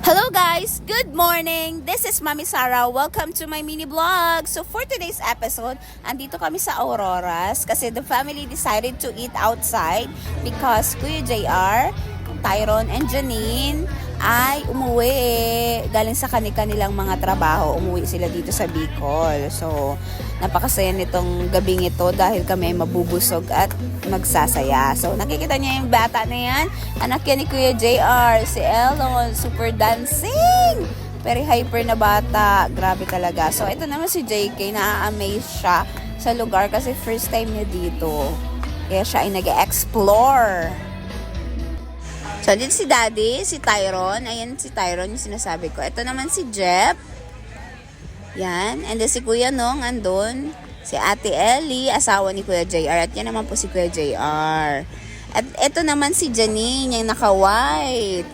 Hello guys! Good morning! This is Mami Sarah. Welcome to my mini vlog. So for today's episode, andito kami sa Auroras kasi the family decided to eat outside because Kuya JR, Tyron, and Janine ay umuwi galing sa kanilang mga trabaho. Umuwi sila dito sa Bicol. So napakasaya nitong gabing ito dahil kami ay mabubusog at magsasaya. So nakikita niya yung bata na yan, anak yan ni Kuya JR, si Elon, super dancing, very hyper na bata, grabe talaga. So ito naman si JK, na-amaze siya sa lugar kasi first time niya dito, kaya siya ay nag-explore. So dito si Daddy, si Tyron, ayan si Tyron yung sinasabi ko. Ito naman si Jeff, yan, and then si Kuya Nong andun, si Ate Ellie, asawa ni Kuya JR. At yan naman po si Kuya JR. At ito naman si Janine, yung naka-white.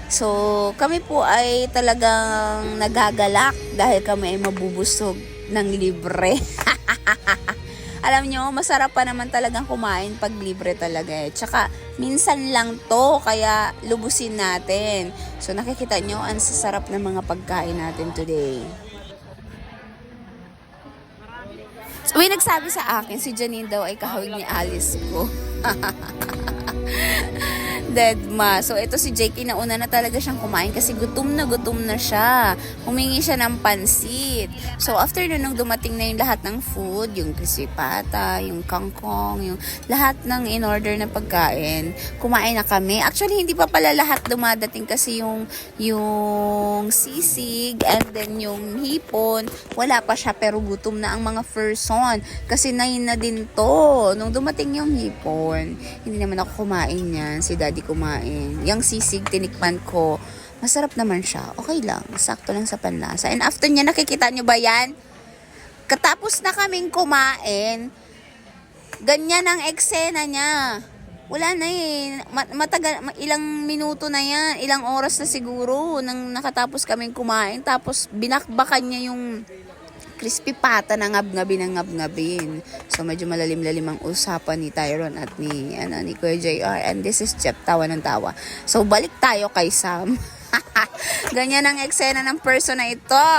So, kami po ay talagang nagagalak dahil kami ay mabubusog ng libre. Alam nyo, masarap pa naman talagang kumain pag libre talaga eh. Tsaka, minsan lang to, kaya lubusin natin. So, nakikita nyo, ang sasarap ng mga pagkain natin today. So, may nagsabi sa akin, si Janine daw ay kahawig ni Alice ko. Deadma. So, ito si JK, nauna na talaga siyang kumain kasi gutom na siya. Humingi siya ng pansit. So, after nung dumating na yung lahat ng food, yung crispy pata, yung kangkong, yung lahat ng in-order na pagkain, kumain na kami. Actually, hindi pa pala lahat dumadating kasi yung sisig and then yung hipon, wala pa siya pero gutom na ang mga person. Kasi 9 na din to. Nung dumating yung hipon, hindi naman ako kumain yan. Si Daddy kumain. Yung sisig, tinikman ko. Masarap naman siya. Okay lang. Sakto lang sa panlasa. And after niya, nakikita nyo ba yan? Katapos na kaming kumain, ganyan ang eksena niya. Wala na eh. Matagal, ilang minuto na yan. Ilang oras na siguro nang nakatapos kaming kumain. Tapos binakbakan niya yung crispy pata na ngab-ngabin. So, medyo malalim-lalim ang usapan ni Tyron at ni Kuya JR. And this is Jeff, tawa ng tawa. So, balik tayo kay Sam. Ganyan ang eksena ng person na ito.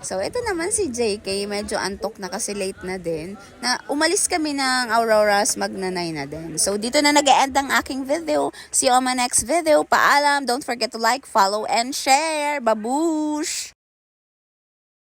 So, ito naman si JK, medyo antok na kasi late na din. Na umalis kami ng Auroras, magnanay na din. So, dito na nag-e-end ang aking video. See you on my next video. Paalam. Don't forget to like, follow, and share. Babush!